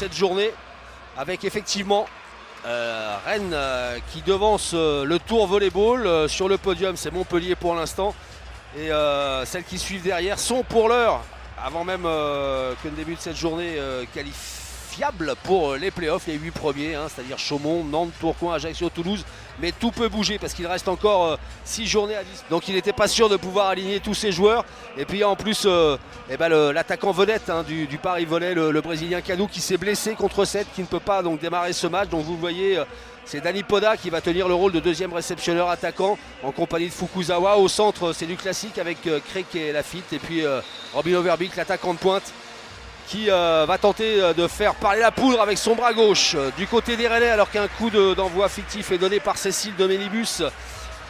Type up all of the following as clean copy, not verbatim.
cette journée, avec effectivement Rennes qui devance le Tour Volleyball. Sur le podium, c'est Montpellier pour l'instant. Et celles qui suivent derrière sont pour l'heure, avant même que le début de cette journée, qualifiables pour les playoffs, les 8 premiers, hein, c'est-à-dire Chaumont, Nantes, Tourcoing, Ajaccio, Toulouse. Mais tout peut bouger parce qu'il reste encore 6 journées à 10. Donc il n'était pas sûr de pouvoir aligner tous ses joueurs. Et puis en plus, l'attaquant vedette du Paris Volley, le Brésilien Canou, qui s'est blessé contre 7, qui ne peut pas donc démarrer ce match. Donc vous voyez, c'est Dani Poda qui va tenir le rôle de deuxième réceptionneur attaquant en compagnie de Fukuzawa. Au centre, c'est du classique avec Craig et Lafitte. Et puis Robin Overbeek, l'attaquant de pointe, qui va tenter de faire parler la poudre avec son bras gauche du côté des Rennais, alors qu'un coup d'envoi fictif est donné par Cécile de Ménibus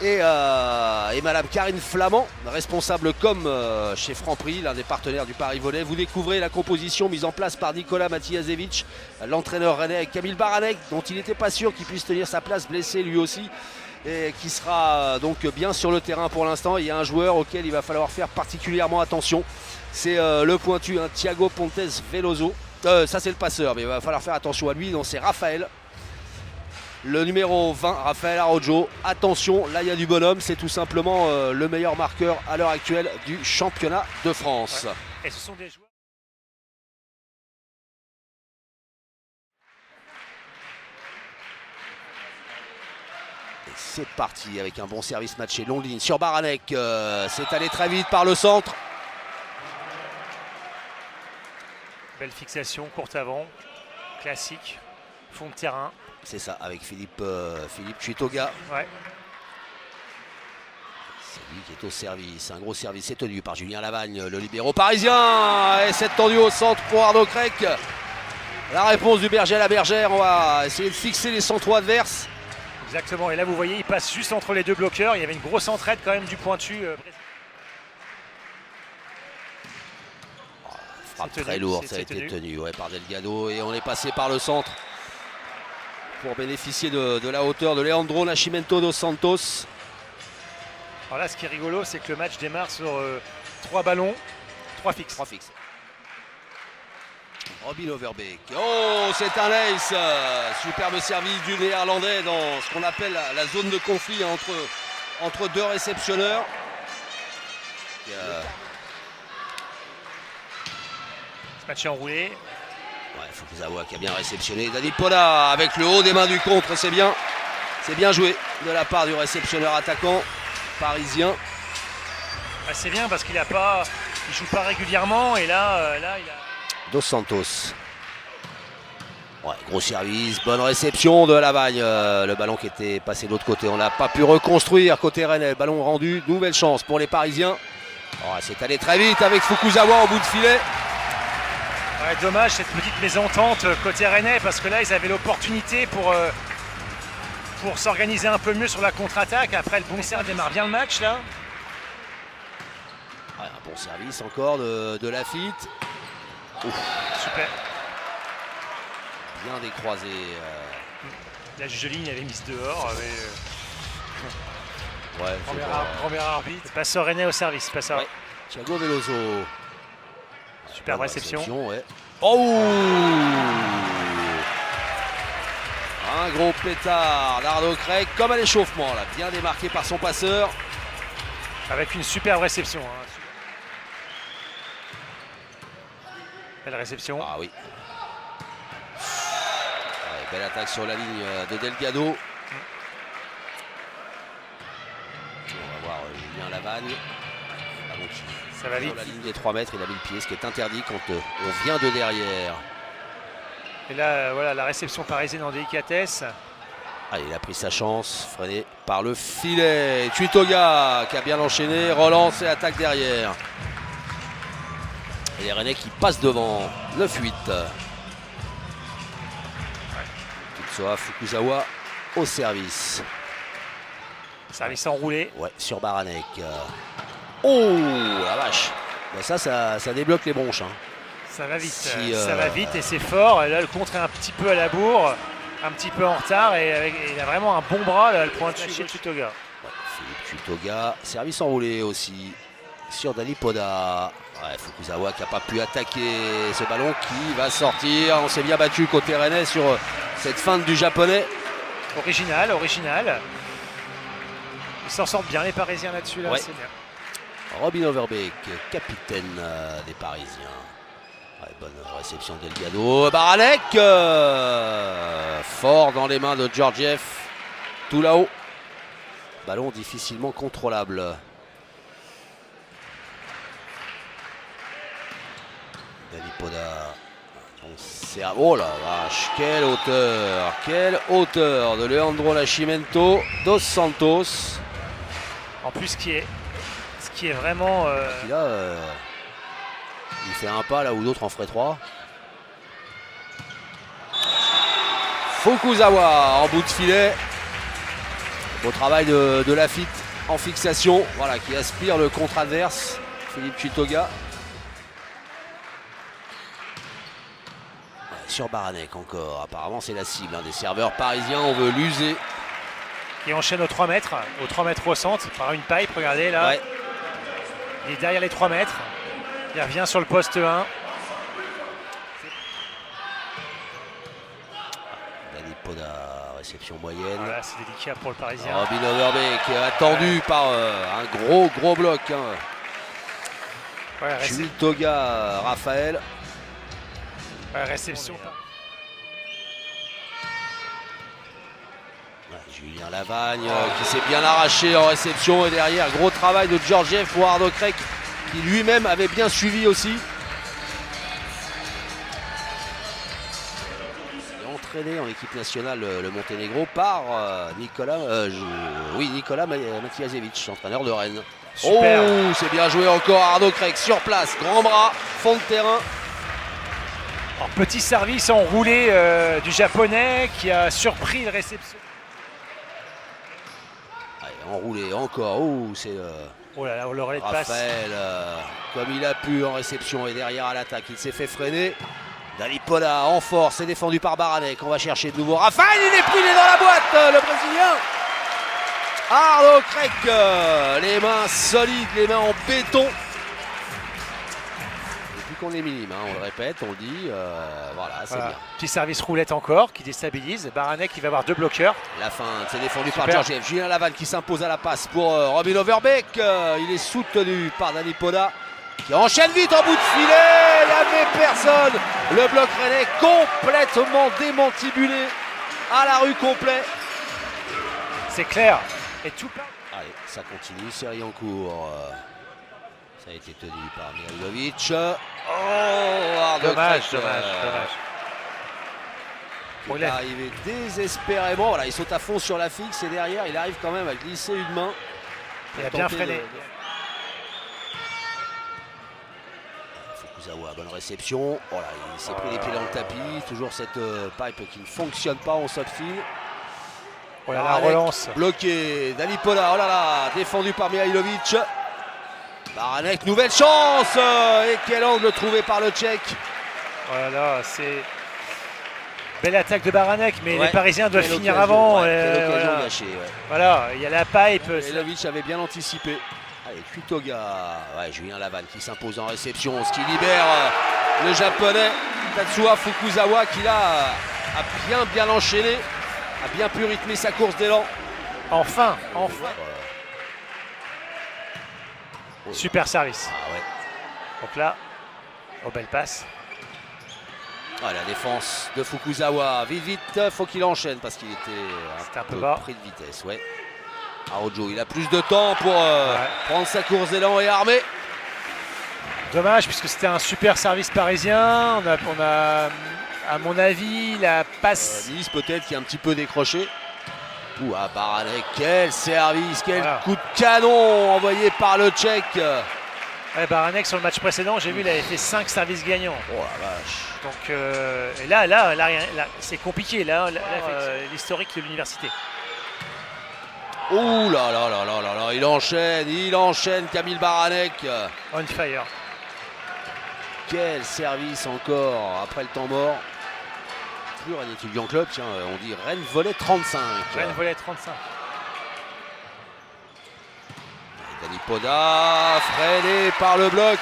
et Madame Karine Flamand, responsable com chez Franprix, l'un des partenaires du Paris Volley. Vous découvrez la composition mise en place par Nicolas Matijasevic, l'entraîneur rennais, avec Camille Baranek, dont il n'était pas sûr qu'il puisse tenir sa place, blessé lui aussi, et qui sera donc bien sur le terrain pour l'instant. Il y a un joueur auquel il va falloir faire particulièrement attention. C'est le pointu, Thiago Pontes Veloso. Ça c'est le passeur, mais il va falloir faire attention à lui. Donc c'est Raphaël, le numéro 20, Raphaël Araujo. Attention, là il y a du bonhomme. C'est tout simplement le meilleur marqueur à l'heure actuelle du championnat de France. Ouais. Et ce sont des joueurs. Et c'est parti avec un bon service matché. Longue ligne sur Baranek. C'est allé très vite par le centre. Belle fixation, courte avant, classique, fond de terrain. C'est ça, avec Philippe Chuitoga. Ouais. C'est lui qui est au service. Un gros service est tenu par Julien Lavagne, le libéro parisien. Et c'est tendu au centre pour Arnaud Crec. La réponse du berger à la bergère. On va essayer de fixer les centraux adverses. Exactement, et là vous voyez, il passe juste entre les deux bloqueurs. Il y avait une grosse entraide quand même du pointu. Frappe très lourde, ça a été tenu par Delgado, et on est passé par le centre pour bénéficier de la hauteur de Leandro Nascimento dos Santos. Alors là, ce qui est rigolo, c'est que le match démarre sur 3 ballons, 3 fixes. 3 fixes. Robin Overbeek. Oh, c'est un ace. Superbe service du Néerlandais dans ce qu'on appelle la zone de conflit entre deux réceptionneurs. Match est enroulé. Ouais, Fukuzawa qui a bien réceptionné. Dani Poda avec le haut des mains du contre, c'est bien. C'est bien joué de la part du réceptionneur attaquant parisien. Ah, c'est bien parce qu'il joue pas régulièrement et là il a... Dos Santos. Ouais, gros service, bonne réception de Lavagne. Le ballon qui était passé de l'autre côté, on n'a pas pu reconstruire côté Rennais. Ballon rendu, nouvelle chance pour les Parisiens. Oh, c'est allé très vite avec Fukuzawa au bout de filet. Ouais, dommage cette petite mésentente côté Rennais parce que là ils avaient l'opportunité pour s'organiser un peu mieux sur la contre-attaque. Après le bon service démarre bien le match là. Ouais, un bon service encore de Lafitte. Ouf. Super. Bien décroisé. La juge de ligne avait mise dehors. Ouais, premier arbitre. Passeur Rennais au service. Passeur. Ouais. Thiago Veloso. Superbe réception. Ouais. Oh, un gros pétard d'Arnaud Crec, comme à l'échauffement, là, bien démarqué par son passeur. Avec une superbe réception. Hein. Belle réception. Ah oui. Ouais, belle attaque sur la ligne de Delgado. On va voir Julien Lavagne. Ça va vite. Sur la ligne des 3 mètres, il a mis le pied, ce qui est interdit quand on vient de derrière. Et là, voilà, la réception parisienne en délicatesse. Ah, il a pris sa chance, freiné par le filet. Chuitoga qui a bien enchaîné, relance et attaque derrière. Et les Rennais qui passent devant, 9-8. Tutsoa Fukuzawa au service. Service enroulé. Ouais, sur Baranek. Oh la vache. Ben ça débloque les bronches. Hein. Ça va vite, ça va vite et c'est fort. Et là le contre est un petit peu à la bourre, un petit peu en retard et il a vraiment un bon bras là, le point de chez Chuitoga. Ouais, Philippe Chuitoga, service enroulé aussi. sur Dani Poda. Ouais, Fukuzawa qui n'a pas pu attaquer ce ballon qui va sortir. On s'est bien battu côté rennais sur cette feinte du japonais. Original. Ils s'en sortent bien les Parisiens là-dessus. Là, ouais. C'est bien. Robin Overbeek, capitaine des Parisiens. Ouais, bonne réception Delgado. Baranek fort dans les mains de Georgiev. Tout là-haut. Ballon difficilement contrôlable. Dani Poda. Oh la vache, quelle hauteur de Leandro Nascimento dos Santos. En plus, ce qui est vraiment... Là, il fait un pas là où d'autres en feraient 3. Fukuzawa en bout de filet. Beau travail de Lafitte en fixation. Voilà, qui aspire le contre adverse. Philippe Chitoga. Sur Baranek encore. Apparemment, c'est la cible des serveurs parisiens. On veut l'user. Qui enchaîne aux 3 mètres. Aux 3 mètres au centre. Par une pipe. Regardez là. Ouais. Il est derrière les 3 mètres. Il revient sur le poste 1. Dani Poda, réception moyenne. Voilà, c'est délicat pour le Parisien. Robin Overbeek attendu par un gros bloc. Ouais, Chitoga, Raphaël. Ouais, réception. Julien Lavagne qui s'est bien arraché en réception et derrière gros travail de Georgiev pour Ardo Krek qui lui-même avait bien suivi aussi. Il est entraîné en équipe nationale le Monténégro par Nicolas Matijasevic, entraîneur de Rennes. Super. Oh, c'est bien joué encore Ardo Krek sur place, grand bras, fond de terrain. Alors, petit service enroulé du japonais qui a surpris le réception. Enroulé encore, c'est oh là là, le relais de passe. Raphaël, comme il a pu en réception et derrière à l'attaque, il s'est fait freiner. Dani Poda en force, c'est défendu par Baranek. On va chercher de nouveau Raphaël, il est pris, il est dans la boîte, le Brésilien. Ardo Krek, les mains solides, les mains en béton. Qu'on est minime, on le répète, on le dit, voilà, c'est bien. Petit service roulette encore qui déstabilise. Baranek qui va avoir 2 bloqueurs. La fin, c'est défendu par Georgiev. Julien Lavagne qui s'impose à la passe pour Robin Overbeek. Il est soutenu par Dani Poda qui enchaîne vite en bout de filet. Il n'y avait personne. Le bloc rennais complètement démantibulé à la rue complet. C'est clair. Et tout part. Allez, ça continue, série en cours. Ça a été tenu par Mihailovic. Oh, dommage. Il est arrivé désespérément. Voilà, il saute à fond sur la fixe et derrière, il arrive quand même à glisser une main. Il a bien freiné. Fukuzawa, bonne réception. Oh là, il s'est pris les pieds dans le tapis. Toujours cette pipe qui ne fonctionne pas, on s'obstine. Oh là, la relance. Bloqué. Dani Poda, oh là là, défendu par Mihailovic. Baranek, nouvelle chance. Et quel angle trouvé par le Tchèque. Voilà, c'est belle attaque de Baranek, mais les Parisiens doivent finir avant. Quelle occasion gâchée. Voilà, il y a la pipe. Mihailovic avait bien anticipé. Allez, Chitoga. Julien Lavagne qui s'impose en réception, ce qui libère le japonais Tatsuya Fukuzawa qui là a bien enchaîné, a bien pu rythmer sa course d'élan. Enfin. Super service. Donc là, belle passe. La défense de Fukuzawa. Vite, faut qu'il enchaîne parce qu'il était un peu pris de vitesse. Araujo, il a plus de temps pour prendre sa course d'élan et armer. Dommage puisque c'était un super service parisien. On a à mon avis, la passe. Nice peut-être qui a un petit peu décroché. Baranek, quel service, quel coup de canon envoyé par le Tchèque. Baranek sur le match précédent, j'ai vu, il avait fait 5 services gagnants. Oh la vache. Donc et là c'est compliqué, l'historique de l'université. Ouh là là, il enchaîne Kamil Baranek. On fire. Quel service encore après le temps mort. Rennes Étudiant Club, tiens, on dit Rennes Volley 35. Rennes Volley 35. Dani Poda, freiné par le bloc.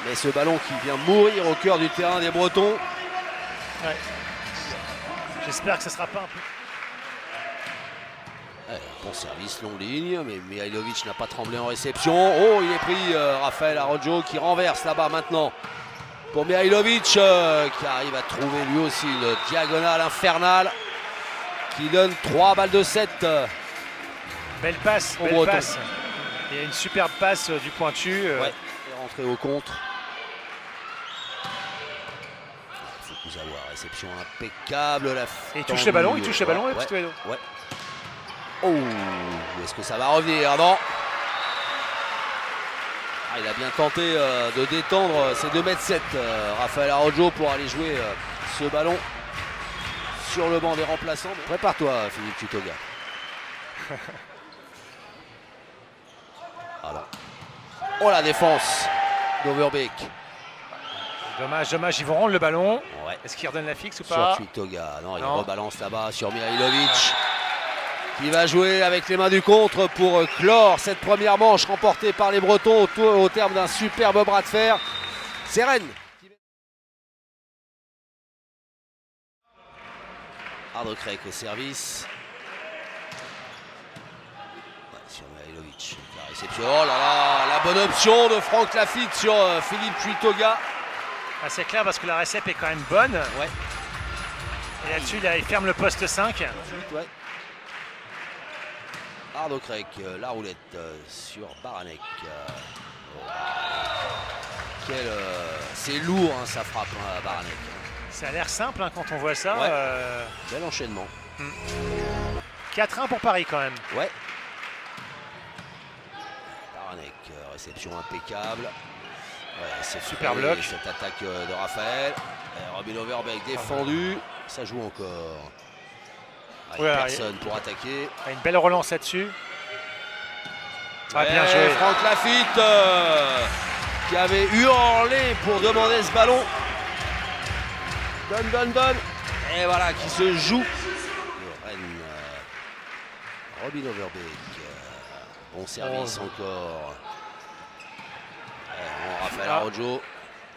Mais ce ballon qui vient mourir au cœur du terrain des Bretons. Ouais. J'espère que ce ne sera pas un peu... Bon service, longue ligne, mais Mihailovic n'a pas tremblé en réception. Oh, il est pris, Raphaël Araujo qui renverse là-bas maintenant. Pour Mihailovic, qui arrive à trouver lui aussi une diagonale infernale. Qui donne 3 balles de 7. Belle passe, belle passe. Il y a une superbe passe du pointu. Ouais, et rentré au contre. Fukuzawa, réception impeccable. Et il touche le ballon, le petit Toledo. Ouais. Oh, est-ce que ça va revenir? Non. Il a bien tenté de détendre ses 2,7 m, Raphaël Araujo, pour aller jouer ce ballon sur le banc des remplaçants. Prépare-toi, Philippe Tutoga. Alors. Oh, la défense d'Overbeek. Dommage, ils vont rendre le ballon. Ouais. Est-ce qu'il redonne la fixe ou pas? Sur Tutoga. Non, il rebalance là-bas sur Mihailovic. Qui va jouer avec les mains du contre pour clore cette première manche remportée par les Bretons au terme d'un superbe bras de fer. C'est Rennes. Ardocrec au service. Ouais, sur Mihailovic. La réception. Oh là là, la bonne option de Franck Lafitte sur Philippe Tuitoga. Ah, c'est clair parce que la récep est quand même bonne. Ouais. Et là-dessus, il ferme le poste 5. Ouais. Ardocrec, la roulette sur Baranek. C'est lourd, hein, ça frappe, hein, Baranek. Ça a l'air simple hein, quand on voit ça. Ouais. Bel enchaînement. 4-1 pour Paris quand même. Ouais. Baranek, réception impeccable. Ouais, c'est super bloc. Cette attaque de Raphaël. Robin Overbeek défendu. Ça joue encore. Personne pour attaquer. Une belle relance là-dessus. Ouais, bien joué. Franck Lafitte qui avait hurlé pour demander ce ballon. Donne. Et voilà, qui se joue. Rennes, Robin Overbeek. Bon service encore. Raphaël Araujo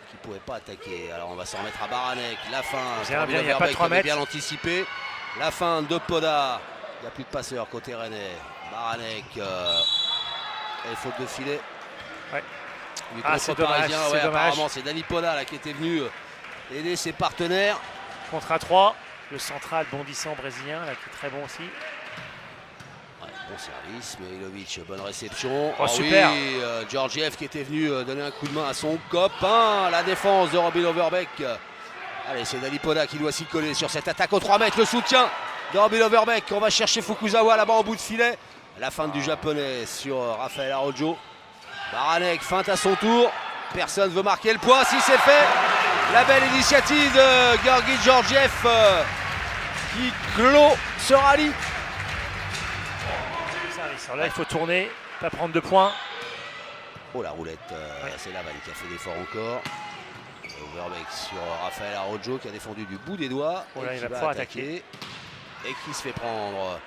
qui ne pouvait pas attaquer. Alors on va s'en remettre à Baranek. La fin. Robin Overbeek avait bien anticipé. La fin de Poda. Il n'y a plus de passeurs côté rennais. Baranek. Et faute de filet. Ouais. C'est dommage. Ouais, apparemment, c'est Dani Poda là, qui était venu aider ses partenaires. Contre à 3. Le central bondissant brésilien là, qui est très bon aussi. Ouais, bon service. Mihailovic, bonne réception. Oh, super. Oui, Georgiev qui était venu donner un coup de main à son copain. La défense de Robin Overbeek. Allez, c'est Dani Poda qui doit s'y coller sur cette attaque aux 3 mètres. Le soutien de Robin Overbeek. On va chercher Fukuzawa là-bas au bout de filet. La feinte du japonais sur Raphaël Araujo. Baranek feinte à son tour. Personne ne veut marquer le point. Si c'est fait, la belle initiative de Georgi Georgiev qui clôt ce rallye. Alors là, il faut tourner, pas prendre de points. Oh, la roulette, c'est Laval qui a fait l'effort encore. Overbeek sur Raphaël Araujo qui a défendu du bout des doigts. Oh là, et il qui va pouvoir attaquer. Et qui se fait prendre.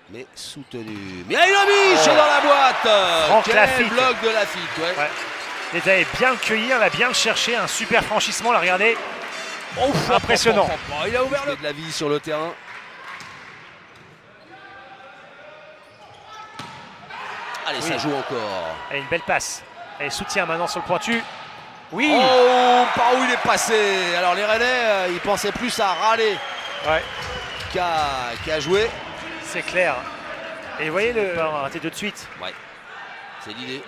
Mais soutenu. Mihailovic dans la boîte. Franck Quel Lafitte. bloc de Lafitte. Ouais. Il avait bien le cueillir, il a bien le cherché. Un super franchissement, là, regardez. Ouf, impressionnant. Il a ouvert de la vie sur le terrain. Allez, ça joue encore. Et une belle passe. Et soutien maintenant sur le pointu. Oui. Oh, par où il est passé. Alors les Rennais, ils pensaient plus à râler qu'à jouer. C'est clair. Et vous voyez, on va arrêter de suite. Ouais, c'est l'idée.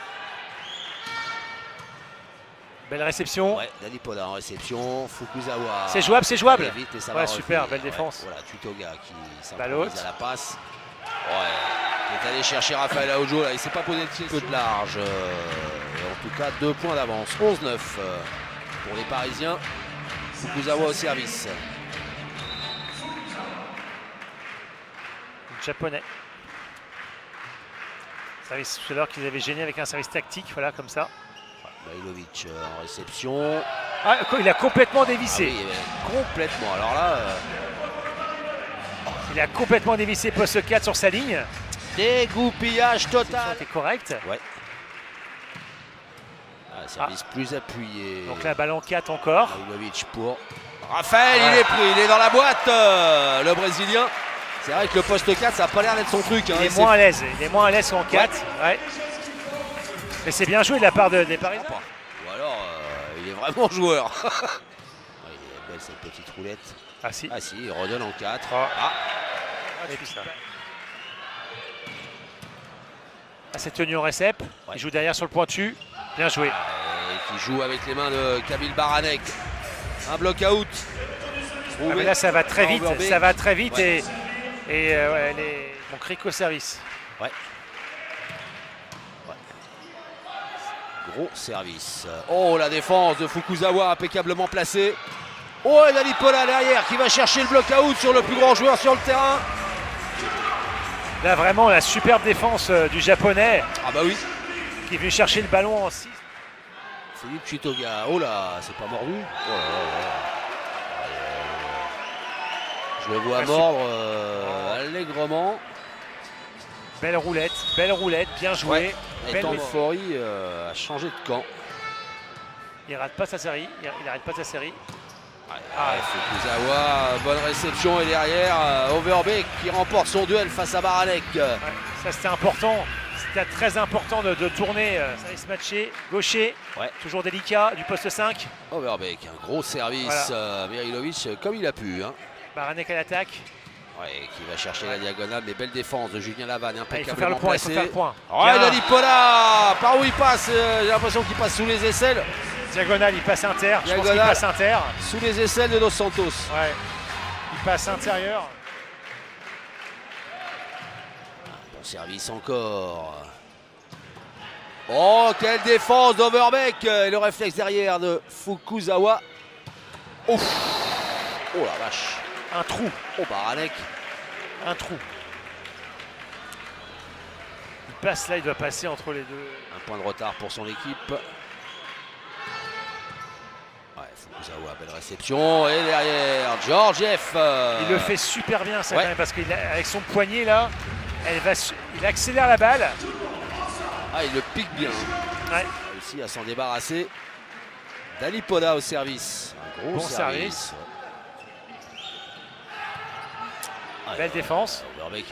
Belle réception. Ouais, Dani Poda en réception. Fukuzawa. C'est jouable, c'est jouable. Vite et ça ouais, va super, revenir. belle défense. Voilà, Tuitoga qui s'improvise à la passe. Ouais, il est allé chercher Raphaël Araujo. Là, il ne s'est pas posé le pied. Un peu de large. Et en tout cas, 2 points d'avance. 11-9 pour les Parisiens. Fukuzawa au service. Japonais. Service tout à l'heure qu'ils avaient gêné avec un service tactique, voilà, comme ça. Mihailovic en réception. Ah, il a complètement dévissé. Ah oui, complètement. Alors là. Il a complètement dévissé poste 4 sur sa ligne. Dégoupillage total. C'était correct. Ouais. Service plus appuyé. Donc la balle en 4 encore. Mihailovic pour Raphaël, il est pris, il est dans la boîte, le Brésilien. C'est vrai que le poste 4, ça n'a pas l'air d'être son truc. Hein, il est moins à l'aise, qu'en 4. Ouais. Mais c'est bien joué de la part des Parisiens. Ou alors, il est vraiment joueur. Il est belle cette petite roulette. Ah si. Ah si, il redonne en 4. Oh. Ah. Et puis ça. Ah, c'est tenu en récep. Ouais. Il joue derrière sur le pointu. Bien joué. Et qui joue avec les mains de Kamil Baranek. Un bloc-out. Ah, mais là, ça va très vite. Ça va très vite ouais. et mon cric au service. Ouais. Gros service. Oh, la défense de Fukuzawa impeccablement placée. Oh, et Dalipola derrière qui va chercher le bloc-out sur le plus grand joueur sur le terrain. Là, vraiment, la superbe défense du Japonais. Ah bah oui. Qui est venu chercher le ballon en 6. Philippe Chitoga. Oh là, c'est pas mordu. Oh là là. Je le vois mordre allègrement. Belle roulette, bien joué. Ouais. Et Tanfori a changé de camp. Il rate pas sa série. Il arrête pas sa série. Fukuzawa, bonne réception et derrière Overbeek qui remporte son duel face à Baranek. Ouais, ça c'était important. C'était très important de tourner, service matché, gaucher, toujours délicat, du poste 5. Overbeek, un gros service, Mihailovic comme il a pu. Hein. Baranek à l'attaque. Ouais, qui va chercher la diagonale, mais belle défense de Julien Lavanne, impeccablement il faut faire le point. Ouais, Dalipola, par où il passe, j'ai l'impression qu'il passe sous les aisselles. Diagonale, il passe inter, je pense qu'il passe inter. Sous les aisselles de Dos Santos. Ouais, il passe intérieur. Bon service encore. Oh, quelle défense d'Overbeek. Et le réflexe derrière de Fukuzawa. Ouf. Oh la vache. Un trou. Oh, Baranek. Un trou. Il passe là, il doit passer entre les deux. Un point de retard pour son équipe. Ouais, Fukuzawa, belle réception. Et derrière, Georgiev. Il le fait super bien, ça, ouais. quand même, parce qu'avec son poignet là, il accélère la balle. Ah, il le pique bien. Ouais. Il a réussi à s'en débarrasser. Dalipola au service. Un gros bon service. Ouais, belle défense.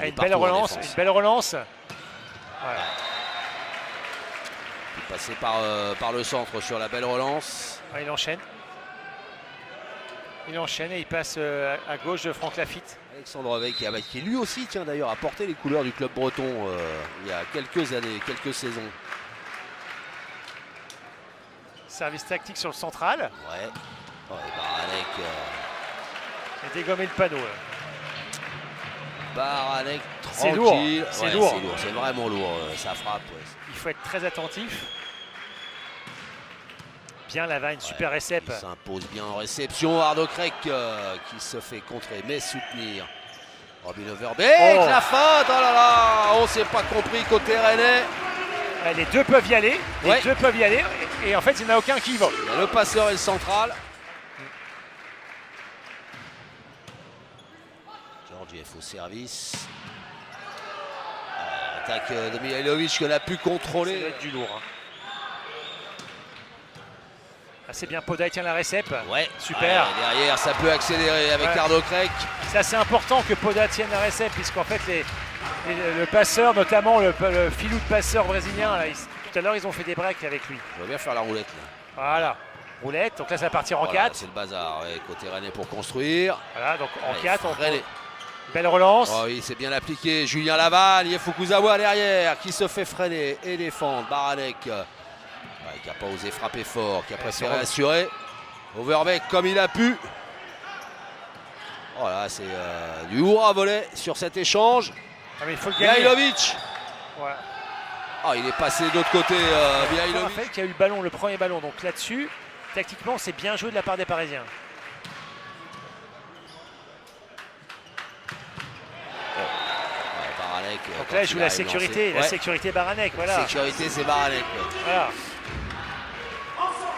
Une belle relance. Une belle relance. Voilà. Il passait par le centre sur la belle relance. Il enchaîne. Il enchaîne et il passe à gauche de Franck Lafitte. Alexandre Veil qui lui aussi tient d'ailleurs à porter les couleurs du club breton il y a quelques années, quelques saisons. Service tactique sur le central. Ouais. Baranek. Et dégommer le panneau. Baranek tranquille. C'est lourd. C'est lourd. C'est vraiment lourd. Ça frappe. Ouais. Il faut être très attentif. Bien Lavanne, super récep. Il s'impose bien en réception. Ardo Krek qui se fait contrer mais soutenir. Robin Overbeek, la faute. Oh là là, on s'est pas compris côté rennais. Les deux peuvent y aller. Et en fait, il n'y en a aucun qui y va. Il y a le passeur et le central. Georgiev au service. Attaque de Mihailovic qu'on a pu contrôler. Ça doit être du lourd. Hein. C'est bien, Poda tient la récep. Ouais, super. Derrière, ça peut accélérer avec Ardo Krek. C'est assez important que Poda tienne la récep, puisqu'en fait, le passeur, notamment le filou de passeur brésilien, là, tout à l'heure, ils ont fait des breaks avec lui. On va bien faire la roulette. Là. Voilà, roulette. Donc là, ça va partir en 4. C'est le bazar, côté rennais pour construire. Voilà, donc en 4, on freine. Belle relance. Oh oui, c'est bien appliqué. Julien Lavanne, il y a Fukuzawa derrière qui se fait freiner et défendre. Baranek. Qui n'a pas osé frapper fort, qui a préféré assurer. Overbeek comme il a pu. Voilà, c'est du hurrah volet sur cet échange. Ah, mais il faut le gagner. Mihailovic. Ouais. Ah, il est passé de l'autre côté, Mihailovic. Raphaël qui a eu le ballon, le premier ballon. Donc là-dessus, tactiquement, c'est bien joué de la part des Parisiens. Baranek. Donc là, il joue la sécurité. La sécurité Baranek. Voilà. La sécurité, c'est Baranek. Voilà.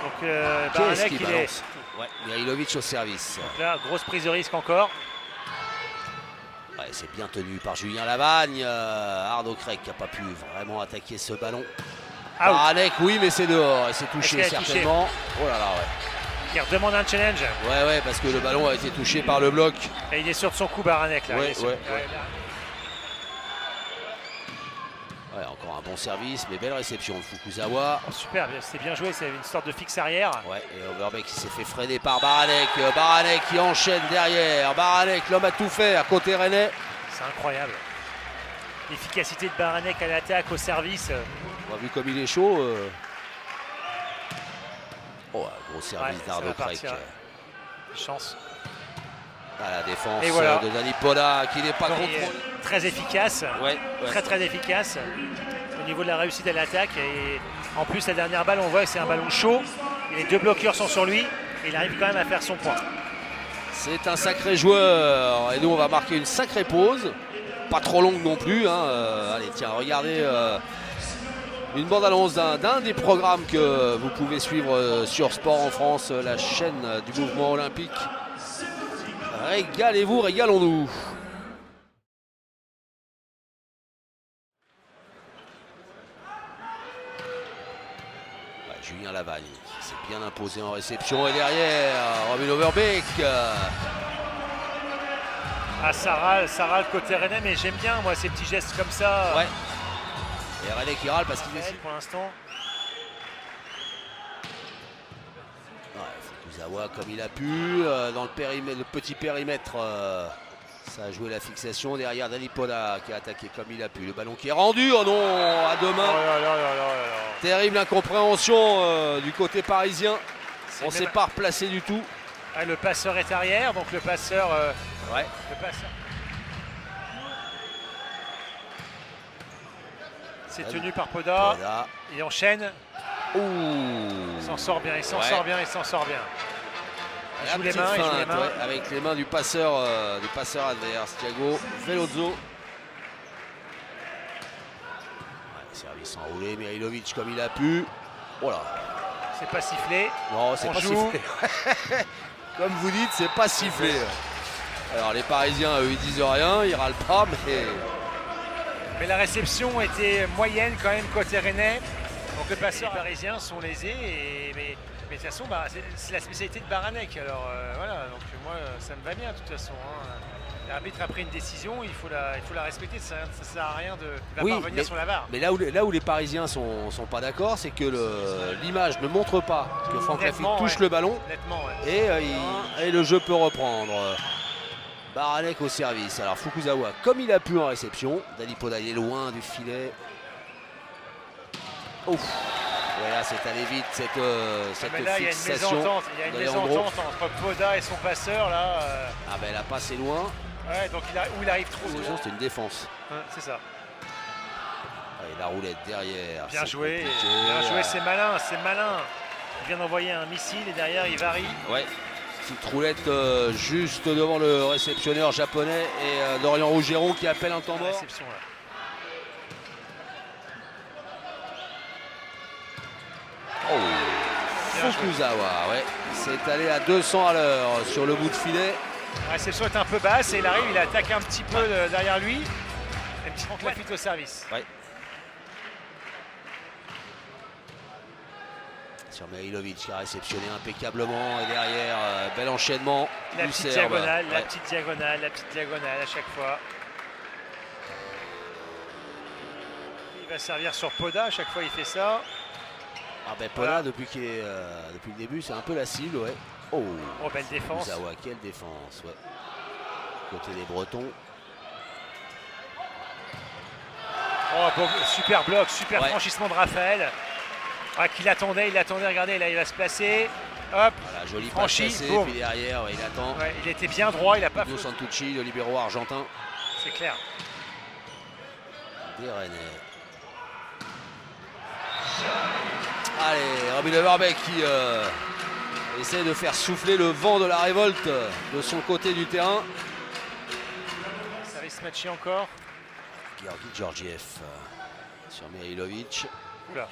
Donc Baranek, il est. Ouais, Mihailovic au service. Donc là, grosse prise de risque encore. Ouais, c'est bien tenu par Julien Lavagne. Arnaud Craig qui n'a pas pu vraiment attaquer ce ballon. Baranek, oui, mais c'est dehors et c'est touché certainement. Oh là là, ouais. Il redemande un challenge. Ouais, parce que le ballon a été touché par le bloc. Et il est sûr de son coup, Baranek. Là. Ouais, encore un bon service, mais belle réception de Fukuzawa. Oh, super, c'est bien joué, c'est une sorte de fixe arrière. Ouais, et Overbeck qui s'est fait freiner par Baranek. Baranek qui enchaîne derrière. Baranek, l'homme a tout fait à côté rennais. C'est incroyable. L'efficacité de Baranek à l'attaque, au service. On a vu comme il est chaud. Oh, un gros service d'Arnaud Craig. Chance. À la défense voilà. de Dani Poda qui n'est pas contrôlé. Très efficace. Ouais. Très efficace au niveau de la réussite à l'attaque. Et en plus, la dernière balle, on voit que c'est un ballon chaud. Et les deux bloqueurs sont sur lui. Et il arrive quand même à faire son point. C'est un sacré joueur. Et nous, on va marquer une sacrée pause. Pas trop longue non plus. Allez, tiens, regardez une bande-annonce d'un des programmes que vous pouvez suivre sur Sport en France, la chaîne du mouvement olympique. Régalez-vous, régalons-nous. Julien Lavagne qui s'est bien imposé en réception et derrière Robin Overbeek. Sarral côté rennais, mais j'aime bien moi ces petits gestes comme ça. Ouais. Et Rennais qui râle parce qu'il est pour l'instant. Fukuzawa comme il a pu dans le petit périmètre. Ça a joué la fixation derrière Dani Poda qui a attaqué comme il a pu. Le ballon qui est rendu, oh non, à deux mains. Terrible incompréhension du côté parisien. On ne s'est pas replacé du tout. Le passeur est arrière, donc le passeur. Ouais. C'est tenu par Poda. Il enchaîne. Ouh. Il s'en sort bien, il s'en sort bien. Il joue les mains, avec les mains du passeur adverse, Thiago Velozzo. Service enroulé, Mihailovic comme il a pu. Voilà. C'est pas sifflé. Non, c'est pas sifflé. Comme vous dites, c'est pas sifflé. Alors les Parisiens, eux, ils disent rien, ils râlent pas, mais la réception était moyenne quand même côté rennais. Donc les passeurs parisiens sont lésés, mais de toute façon, c'est la spécialité de Baranek. Alors voilà, donc moi ça me va bien de toute façon. L'arbitre a pris une décision, il faut la respecter, ça ne sert à rien de pas revenir sur la barre. Mais là où les Parisiens sont pas d'accord, c'est que l'image ne montre pas que Franck Laffitte touche le ballon et le jeu peut reprendre. Baranek au service. Alors Fukuzawa comme il a pu en réception. Dani Poda est loin du filet. Ouf. Voilà, c'est allé vite cette fixation. Il y a une mésentente entre Poda et son passeur là. Ah ben la passe est loin. Ouais, donc il arrive trop. C'est une défense. C'est ça. Et la roulette derrière. Bien joué, c'est malin. Il vient d'envoyer un missile et derrière il varie. Ouais. Petite roulette juste devant le réceptionneur japonais et Dorian Rougeron qui appelle un temps mort. Réception, là. Oh, Fukuzawa, ouais. C'est allé à 200 à l'heure sur le bout de filet. La réception est un peu basse et il arrive, il attaque un petit peu derrière lui. Et petit Franck Laffitte au service. Ouais. Sur Mihailovic qui a réceptionné impeccablement et derrière, bel enchaînement. La petite diagonale à chaque fois. Il va servir sur Poda, à chaque fois il fait ça. Ah ben Poda, depuis le début, c'est un peu la cible, ouais. Oh, belle défense. Fukuzawa, quelle défense, ouais. Côté des Bretons. Super bloc, super franchissement de Raphaël. Qu'il attendait, regardez, là il va se placer. Hop, voilà, joli franchi, passe passé, puis derrière, il attend. Ouais, il était bien droit, il a pas fait. Santucci, le libéro argentin. C'est clair. Des Rennais. Allez, Robin Overbeek qui essaie de faire souffler le vent de la révolte de son côté du terrain. Ça va se matcher encore. Georgi Georgiev sur Mihailovic. Oula.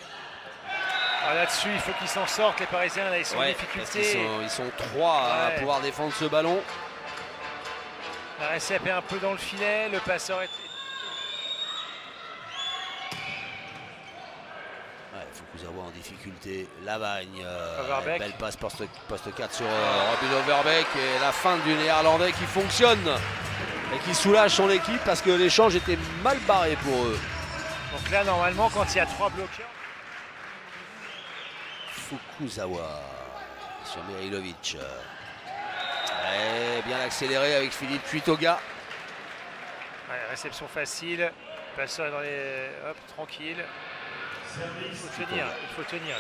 Là-dessus, il faut qu'ils s'en sortent, les Parisiens, là, ils sont en difficulté. Ils sont trois à pouvoir défendre ce ballon. La réception est un peu dans le filet, le passeur est... Fukuzawa en difficulté, Lavagne, belle passe poste 4 sur Robin Overbeek et la fin du néerlandais qui fonctionne et qui soulage son équipe parce que l'échange était mal barré pour eux. Donc là normalement quand il y a 3 bloqueurs. Fukuzawa sur Mihailovic. Bien accéléré avec Philippe Tuitoga. Ouais, réception facile, passeur dans les... Hop, tranquille. Il faut tenir.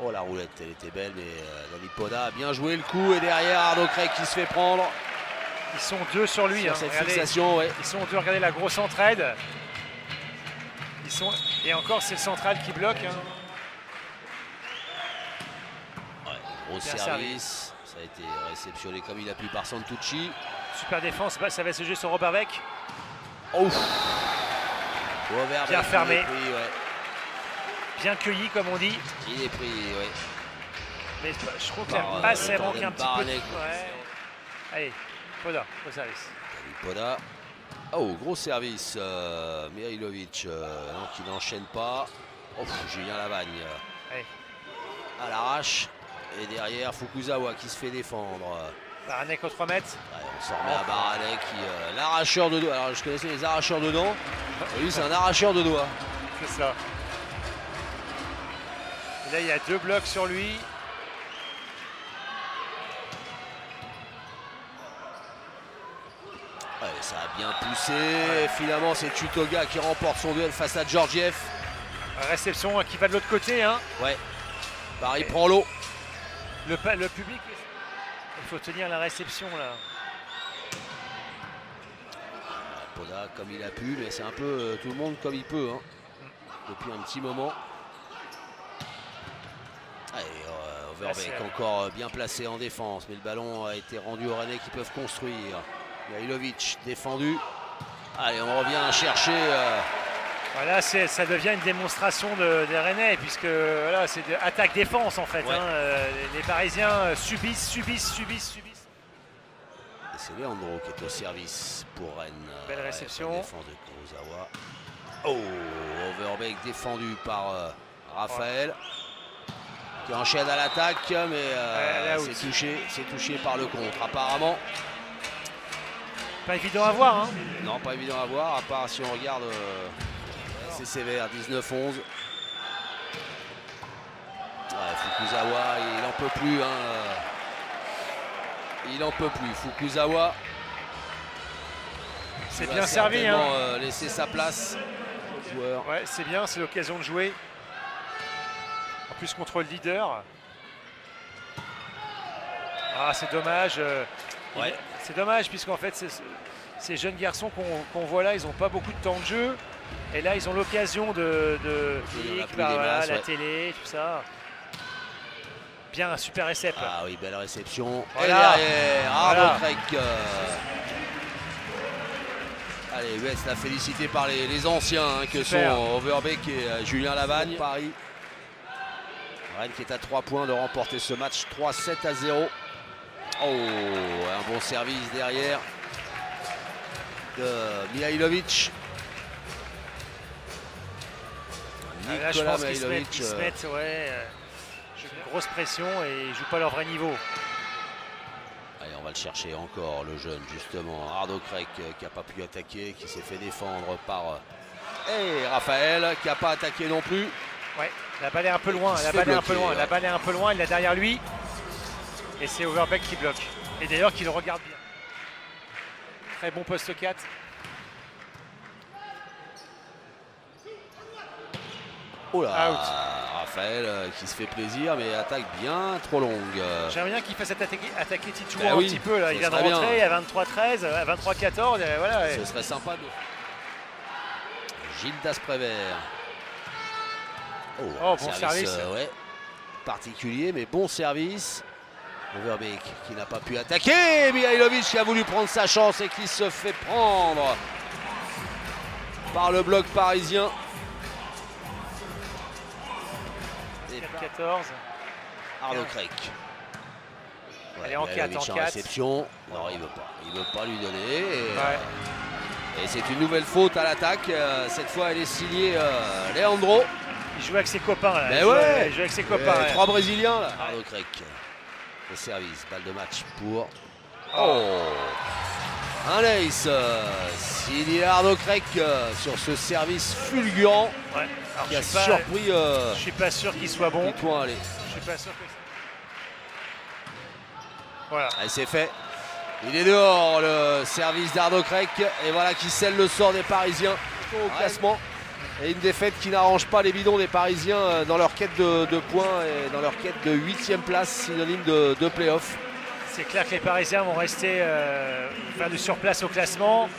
Oh la roulette, elle était belle, mais Dalipoda a bien joué le coup et derrière Arnaud Craig qui se fait prendre. Ils sont 2 sur lui. Sur cette fixation, ouais. Ils sont 2, regardez la grosse entraide. Et encore c'est le central qui bloque. Ouais, gros service. Ça a été réceptionné comme il a pu par Santucci. Super défense, ça va se jouer sur Overbeek. Oh. Bien fermé, pris, ouais. Bien cueilli comme on dit. Il est pris, oui. Mais je trouve que la passe elle manque un petit peu. Ouais. Allez, Poda, au service. Poda. Oh, gros service. Mihailovic, qui n'enchaîne pas. Oh, Julien Lavagne. À l'arrache. Et derrière Fukuzawa qui se fait défendre. Baranek au 3 mètres. Ouais, on s'en remet à Baranek, l'arracheur de doigts. Alors je connaissais les arracheurs de dents. Lui c'est un arracheur de doigts. C'est ça. Et là il y a 2 blocs sur lui. Ouais, ça a bien poussé. Ouais. Finalement c'est Tuitoga qui remporte son duel face à Georgiev. Réception qui va de l'autre côté. Hein. Ouais. Paris prend l'eau. Le public. Il faut tenir la réception là. Poda comme il a pu, mais c'est un peu tout le monde comme il peut. Hein. Depuis un petit moment. Overbeek encore bien placé en défense, mais le ballon a été rendu aux Rennais qui peuvent construire. Mihailovic défendu. Allez, on revient chercher. Voilà, ça devient une démonstration des Rennais, puisque voilà, c'est attaque-défense en fait. Ouais. Hein, les Parisiens subissent. Et c'est Leandro qui est au service pour Rennes. Belle réception. Défense de Kurosawa. Oh, Overbeek défendu par Raphaël. Qui enchaîne à l'attaque, mais c'est touché par le contre apparemment. Pas évident à voir. Hein. Non, pas évident à voir, à part si on regarde. C'est sévère, 19-11. Ouais, Fukuzawa, il n'en peut plus. Hein. Il n'en peut plus. Fukuzawa. C'est bien servi. Hein. Laisser sa place au joueur. Ouais, c'est bien, c'est l'occasion de jouer. En plus contre le leader. Ah, c'est dommage. Ouais. C'est dommage, puisqu'en fait, ces jeunes garçons qu'on voit là, ils n'ont pas beaucoup de temps de jeu. Et là, ils ont l'occasion de la télé, tout ça. Bien, un super récep. Ah oui, belle réception. Voilà. Et derrière, Arnaud Craig. Allez, West la félicité par les anciens hein, que sont Overbeek et Julien Lavagne. Paris. Rennes qui est à 3 points de remporter ce match 3-7-0. Oh, un bon service derrière de Mihailovic. Là, je pense qu'ils se mettent une grosse pression et ils ne jouent pas leur vrai niveau. Allez, on va le chercher encore, le jeune, justement. Arnaud Craig qui n'a pas pu attaquer, qui s'est fait défendre par Raphaël, qui n'a pas attaqué non plus. Ouais, la balle est un peu loin. La balle est un peu loin, il est derrière lui. Et c'est Overbeek qui bloque. Et d'ailleurs, qui le regarde bien. Très bon poste 4. Oh là, out. Raphaël qui se fait plaisir, mais attaque bien trop longue. J'aimerais bien qu'il fasse attaquer Titou un petit peu. Là. Il vient de rentrer à 23-13, à 23-14. Voilà. Ce serait sympa de... Gildas Prévert. Oh, bon service. Ouais. Particulier, mais bon service. Overbeek qui n'a pas pu attaquer. Mihailovic qui a voulu prendre sa chance et qui se fait prendre par le bloc parisien. 14. Arnaud Craig. Elle est en 4 en 4. Réception. Non, il veut pas. Il veut pas lui donner. Et, Ouais. et c'est une nouvelle faute à l'attaque. Cette fois, elle est signée Leandro. Il joue avec ses copains là. Mais Il joue ouais. avec ses copains. Ouais. 3 Brésiliens là. Ouais. Arnaud Crec. Le service. Balle de match pour. Oh. Un ace. Signé Arnaud Crec sur ce service fulgurant. Ouais. Alors, Qui a je suis pas- surpris. Je suis pas sûr qu'il soit bon. Toi, allez. Je suis pas sûr que. Voilà. Allez, c'est fait. Il est dehors, le service d'Arnaud Crec. Et voilà qui scelle le sort des Parisiens au classement. Et une défaite qui n'arrange pas les bidons des Parisiens dans leur quête de points et dans leur quête de 8e place, synonyme de play-off. C'est clair que les Parisiens vont rester faire du surplace au classement.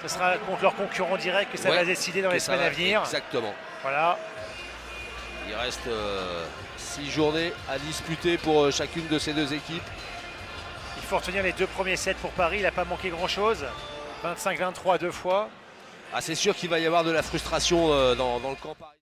Ce sera contre leurs concurrents directs que ça va décider dans les semaines à venir. Exactement. Voilà. Il reste 6 journées à disputer pour chacune de ces deux équipes. Il faut retenir les 2 premiers sets pour Paris. Il n'a pas manqué grand-chose. 25-23 2 fois. Ah, c'est sûr qu'il va y avoir de la frustration dans le camp parisien.